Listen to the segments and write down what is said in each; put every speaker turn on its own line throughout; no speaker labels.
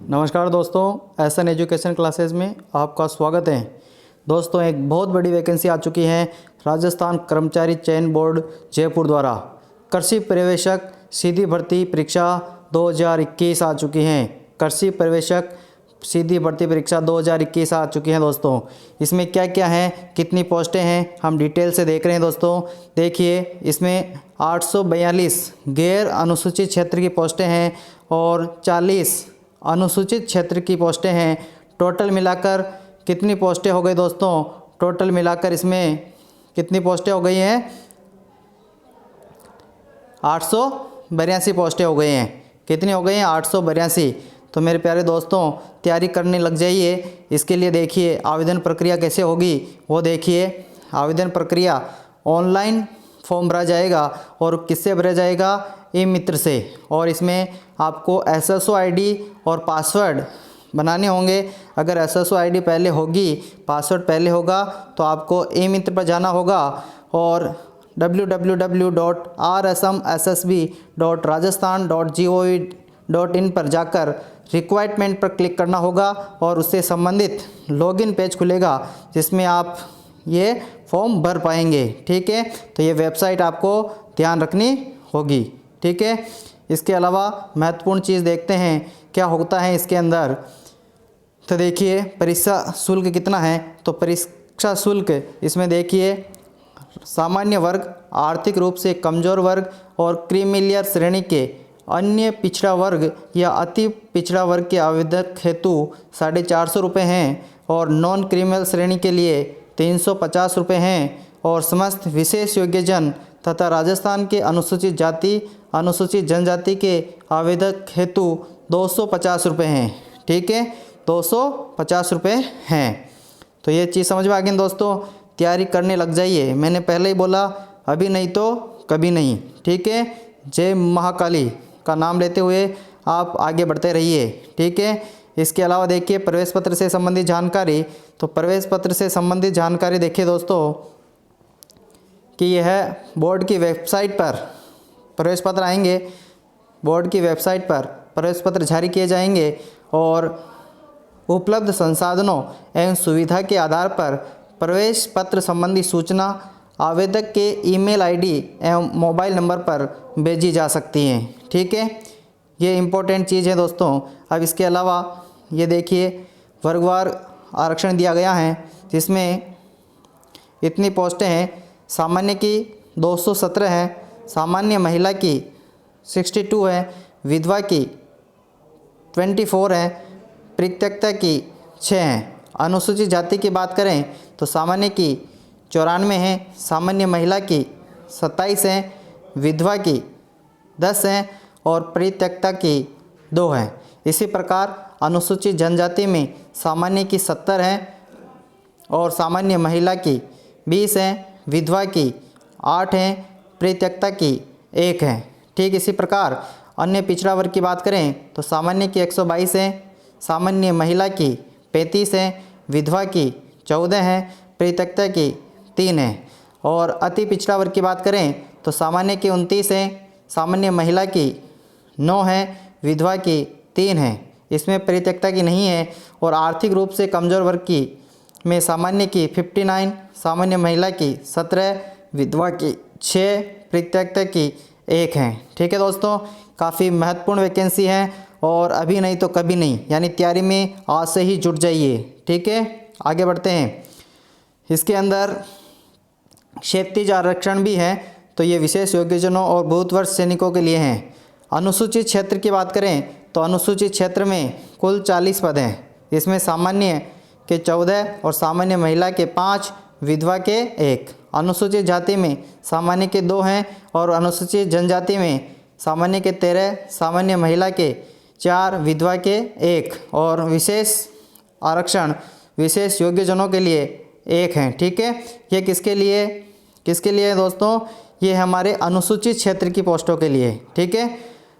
नमस्कार दोस्तों, SN education classes में आपका स्वागत है। दोस्तों, एक बहुत बड़ी वैकेंसी आ चुकी है राजस्थान कर्मचारी चयन बोर्ड जयपुर द्वारा। कृषि पर्यवेक्षक सीधी भर्ती परीक्षा 2021 आ चुकी हैं। कृषि पर्यवेक्षक सीधी भर्ती परीक्षा 2021 आ चुकी हैं। दोस्तों, इसमें क्या क्या हैं, कितनी पोस्टें हैं, हम डिटेल से देख रहे हैं। दोस्तों देखिए, इसमें 842 गैर अनुसूचित क्षेत्र की पोस्टें हैं और 40 अनुसूचित क्षेत्र की पोस्टें हैं। टोटल मिलाकर कितनी पोस्टें हो गई दोस्तों? टोटल मिलाकर इसमें कितनी पोस्टें हो गई हैं? 882 पोस्टें हो गई हैं। कितनी हो गई हैं? 882। तो मेरे प्यारे दोस्तों, तैयारी करने लग जाइए। इसके लिए देखिए आवेदन प्रक्रिया कैसे होगी वो देखिए। आवेदन प्रक्रिया ऑनलाइन फॉर्म भरा जाएगा और किससे भरा जाएगा? ई मित्र से। और इसमें आपको SSO ID और पासवर्ड बनाने होंगे। अगर SSO ID पहले होगी, पासवर्ड पहले होगा, तो आपको ई मित्र पर जाना होगा और www.rsmssb.rajasthan.gov.in पर जाकर रिक्वायरमेंट पर क्लिक करना होगा और उससे संबंधित लॉगिन पेज खुलेगा जिसमें आप ये फॉर्म भर पाएंगे। ठीक है, तो ये वेबसाइट आपको ध्यान रखनी होगी। ठीक है, इसके अलावा महत्वपूर्ण चीज़ देखते हैं क्या होता है इसके अंदर। तो देखिए परीक्षा शुल्क कितना है। तो परीक्षा शुल्क इसमें देखिए, सामान्य वर्ग, आर्थिक रूप से कमज़ोर वर्ग और क्रीमिलियर श्रेणी के अन्य पिछड़ा वर्ग या अति पिछड़ा वर्ग के आवेदक हेतु 450 रुपये हैं और नॉन क्रीमिनल श्रेणी के लिए 350 रुपये हैं और समस्त विशेष योग्यजन तथा राजस्थान के अनुसूचित जाति अनुसूचित जनजाति के आवेदक हेतु 250 रुपये हैं। ठीक है, 250 रुपये हैं। तो ये चीज़ समझ में आ गई दोस्तों। तैयारी करने लग जाइए। मैंने पहले ही बोला, अभी नहीं तो कभी नहीं। ठीक है, जय महाकाली का नाम लेते हुए आप आगे बढ़ते रहिए। ठीक है, इसके अलावा देखिए प्रवेश पत्र से संबंधित जानकारी। तो प्रवेश पत्र से संबंधित जानकारी देखिए दोस्तों कि यह बोर्ड की वेबसाइट पर प्रवेश पत्र आएंगे। बोर्ड की वेबसाइट पर प्रवेश पत्र जारी किए जाएंगे और उपलब्ध संसाधनों एवं सुविधा के आधार पर प्रवेश पत्र संबंधी सूचना आवेदक के ईमेल ID एवं मोबाइल नंबर पर भेजी जा सकती हैं। ठीक है, ये इम्पोर्टेंट चीज़ है दोस्तों। अब इसके अलावा ये देखिए वर्गवार आरक्षण दिया गया है जिसमें इतनी पोस्टें हैं। सामान्य की 217 है, सामान्य महिला की 62 है, विधवा की 24 है, परित्यक्ता की 6 हैं। अनुसूचित जाति की बात करें तो सामान्य की 94 है, सामान्य महिला की 27 है, विधवा की 10 हैं और परित्यक्ता की 2 हैं। इसी प्रकार अनुसूचित जनजाति में सामान्य की 70 है और सामान्य महिला की 20 हैं, विधवा की 8 हैं, परित्यक्ता की 1 है। ठीक इसी प्रकार अन्य पिछड़ा वर्ग की बात करें तो सामान्य की 122 है, सामान्य महिला की 35 है, विधवा की 14 है, परित्यक्ता की 3 है। और अति पिछड़ा वर्ग की बात करें तो सामान्य की 29 है, सामान्य महिला की 9 है, विधवा की 3 है, इसमें परित्यक्ता की नहीं है। और आर्थिक रूप से कमज़ोर वर्ग की में सामान्य की 59, सामान्य महिला की 17, विधवा की 6, परित्यक्ता की 1 है। ठीक है दोस्तों, काफ़ी महत्वपूर्ण वैकेंसी है और अभी नहीं तो कभी नहीं, यानी तैयारी में आज से ही जुट जाइए। ठीक है, आगे बढ़ते हैं। इसके अंदर क्षैतिज आरक्षण भी है, तो ये विशेष योग्यजनों और बहुत वर्ष सैनिकों के लिए हैं। अनुसूचित क्षेत्र की बात करें तो अनुसूचित क्षेत्र में कुल 40 पद हैं। इसमें सामान्य के 14 और सामान्य महिला के 5, विधवा के 1। अनुसूचित जाति में सामान्य के 2 हैं और अनुसूचित जनजाति में सामान्य के 13, सामान्य महिला के 4, विधवा के 1 और विशेष आरक्षण विशेष योग्यजनों के लिए 1 है। ठीक है, ये किसके लिए है दोस्तों? ये हमारे अनुसूचित क्षेत्र की पोस्टों के लिए। ठीक है,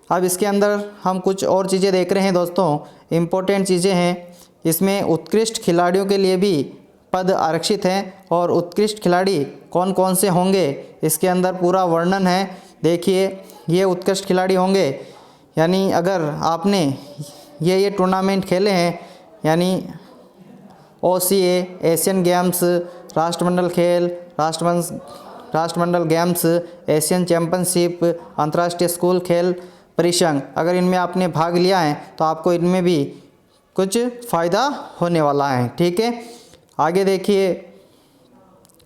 अब इसके अंदर हम कुछ और चीज़ें देख रहे हैं दोस्तों, इम्पोर्टेंट चीज़ें हैं। इसमें उत्कृष्ट खिलाड़ियों के लिए भी पद आरक्षित हैं और उत्कृष्ट खिलाड़ी कौन कौन से होंगे इसके अंदर पूरा वर्णन है। देखिए ये उत्कृष्ट खिलाड़ी होंगे, यानी अगर आपने ये टूर्नामेंट खेले हैं, यानी OCA, एशियन गेम्स, राष्ट्रमंडल खेल, राष्ट्रमंडल गेम्स, एशियन चैम्पियनशिप, अंतर्राष्ट्रीय स्कूल खेल परिसंघ, अगर इनमें आपने भाग लिया है तो आपको इनमें भी कुछ फ़ायदा होने वाला है। ठीक है, आगे देखिए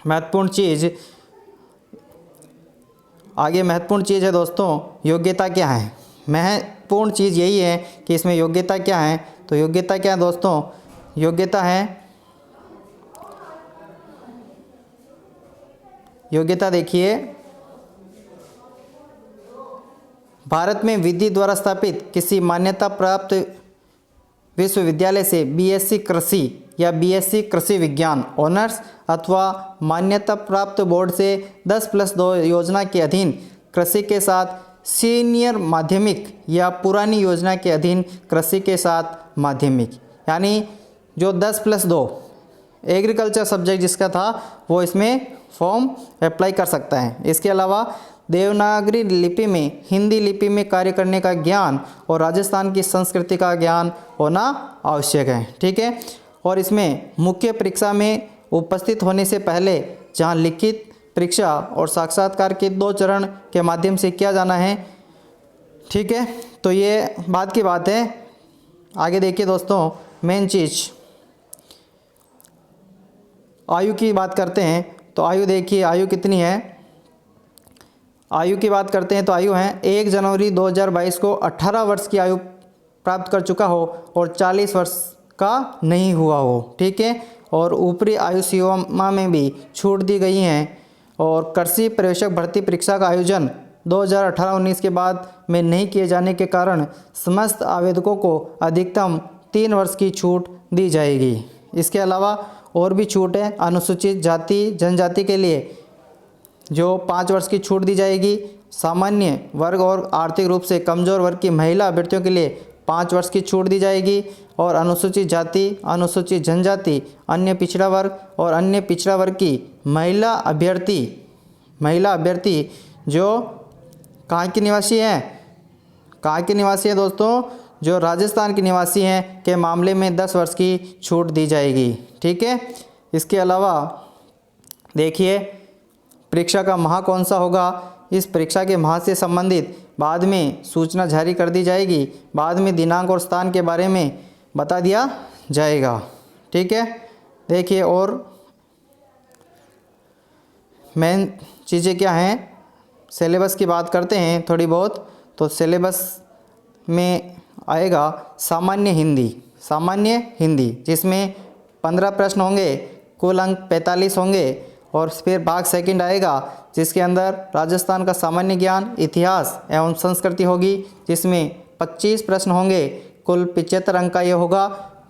महत्वपूर्ण चीज़ है दोस्तों, योग्यता क्या है। महत्वपूर्ण चीज़ यही है कि इसमें योग्यता क्या है। तो योग्यता क्या है दोस्तों, योग्यता देखिए, भारत में विधि द्वारा स्थापित किसी मान्यता प्राप्त विश्वविद्यालय से BSc कृषि या BSc कृषि विज्ञान ऑनर्स अथवा मान्यता प्राप्त बोर्ड से 10+2 योजना के अधीन कृषि के साथ सीनियर माध्यमिक या पुरानी योजना के अधीन कृषि के साथ माध्यमिक, यानी जो 10+2 एग्रीकल्चर सब्जेक्ट जिसका था वो इसमें फॉर्म अप्लाई कर सकता है। इसके अलावा देवनागरी लिपि में, हिंदी लिपि में कार्य करने का ज्ञान और राजस्थान की संस्कृति का ज्ञान होना आवश्यक है। ठीक है, और इसमें मुख्य परीक्षा में उपस्थित होने से पहले जहां लिखित परीक्षा और साक्षात्कार के 2 चरण के माध्यम से किया जाना है। ठीक है, तो ये बाद की बात है। आगे देखिए दोस्तों, मेन चीज़ आयु की बात करते हैं। तो आयु देखिए, आयु कितनी है। आयु की बात करते हैं तो आयु है 1 जनवरी 2022 को 18 वर्ष की आयु प्राप्त कर चुका हो और 40 वर्ष का नहीं हुआ हो। ठीक है, और ऊपरी आयु सीमा में भी छूट दी गई हैं। और कृषि प्रवेशक भर्ती परीक्षा का आयोजन 2018-19 के बाद में नहीं किए जाने के कारण समस्त आवेदकों को अधिकतम 3 वर्ष की छूट दी जाएगी। इसके अलावा और भी छूट है। अनुसूचित जाति जनजाति के लिए जो 5 वर्ष की छूट दी जाएगी। सामान्य वर्ग और आर्थिक रूप से कमज़ोर वर्ग की महिला अभ्यर्थियों के लिए 5 वर्ष की छूट दी जाएगी। और अनुसूचित जाति, अनुसूचित जनजाति, अन्य पिछड़ा वर्ग और अन्य पिछड़ा वर्ग की महिला अभ्यर्थी जो कहाँ की निवासी है दोस्तों, जो राजस्थान के निवासी हैं के मामले में 10 वर्ष की छूट दी जाएगी। ठीक है, इसके अलावा देखिए परीक्षा का माह कौन सा होगा। इस परीक्षा के माह से संबंधित बाद में सूचना जारी कर दी जाएगी। बाद में दिनांक और स्थान के बारे में बता दिया जाएगा। ठीक है, देखिए और मेन चीज़ें क्या हैं। सिलेबस की बात करते हैं थोड़ी बहुत। तो सिलेबस में आएगा सामान्य हिंदी जिसमें 15 प्रश्न होंगे, कुल अंक 45 होंगे। और फिर भाग सेकंड आएगा जिसके अंदर राजस्थान का सामान्य ज्ञान, इतिहास एवं संस्कृति होगी, जिसमें 25 प्रश्न होंगे, कुल 75 अंक का ये होगा।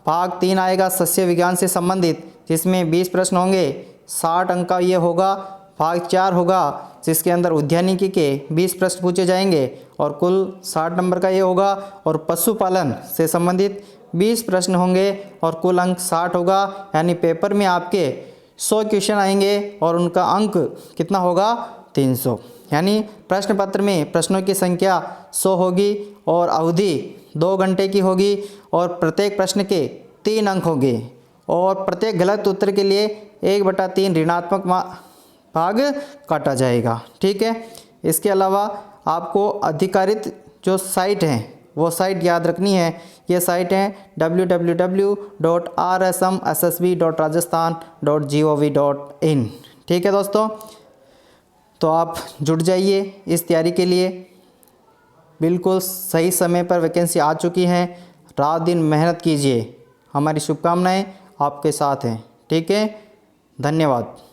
भाग 3 आएगा सस्य विज्ञान से संबंधित, जिसमें 20 प्रश्न होंगे, 60 अंक का ये होगा। भाग 4 होगा जिसके अंदर उद्यानिकी के 20 प्रश्न पूछे जाएंगे और कुल 60 नंबर का ये होगा। और पशुपालन से संबंधित 20 प्रश्न होंगे और कुल अंक 60 होगा। यानी पेपर में आपके 100 क्वेश्चन आएंगे और उनका अंक कितना होगा, 300। यानी प्रश्न पत्र में प्रश्नों की संख्या 100 होगी और अवधि 2 घंटे की होगी और प्रत्येक प्रश्न के 3 अंक होंगे और प्रत्येक गलत उत्तर के लिए 1/3 ऋणात्मक भाग काटा जाएगा। ठीक है, इसके अलावा आपको अधिकारित जो साइट हैं वो साइट याद रखनी है। ये साइट है www.rsmssb.rajasthan.gov.in। ठीक है दोस्तों, तो आप जुट जाइए इस तैयारी के लिए। बिल्कुल सही समय पर वैकेंसी आ चुकी हैं। रात दिन मेहनत कीजिए। हमारी शुभकामनाएं आपके साथ हैं। ठीक है, धन्यवाद।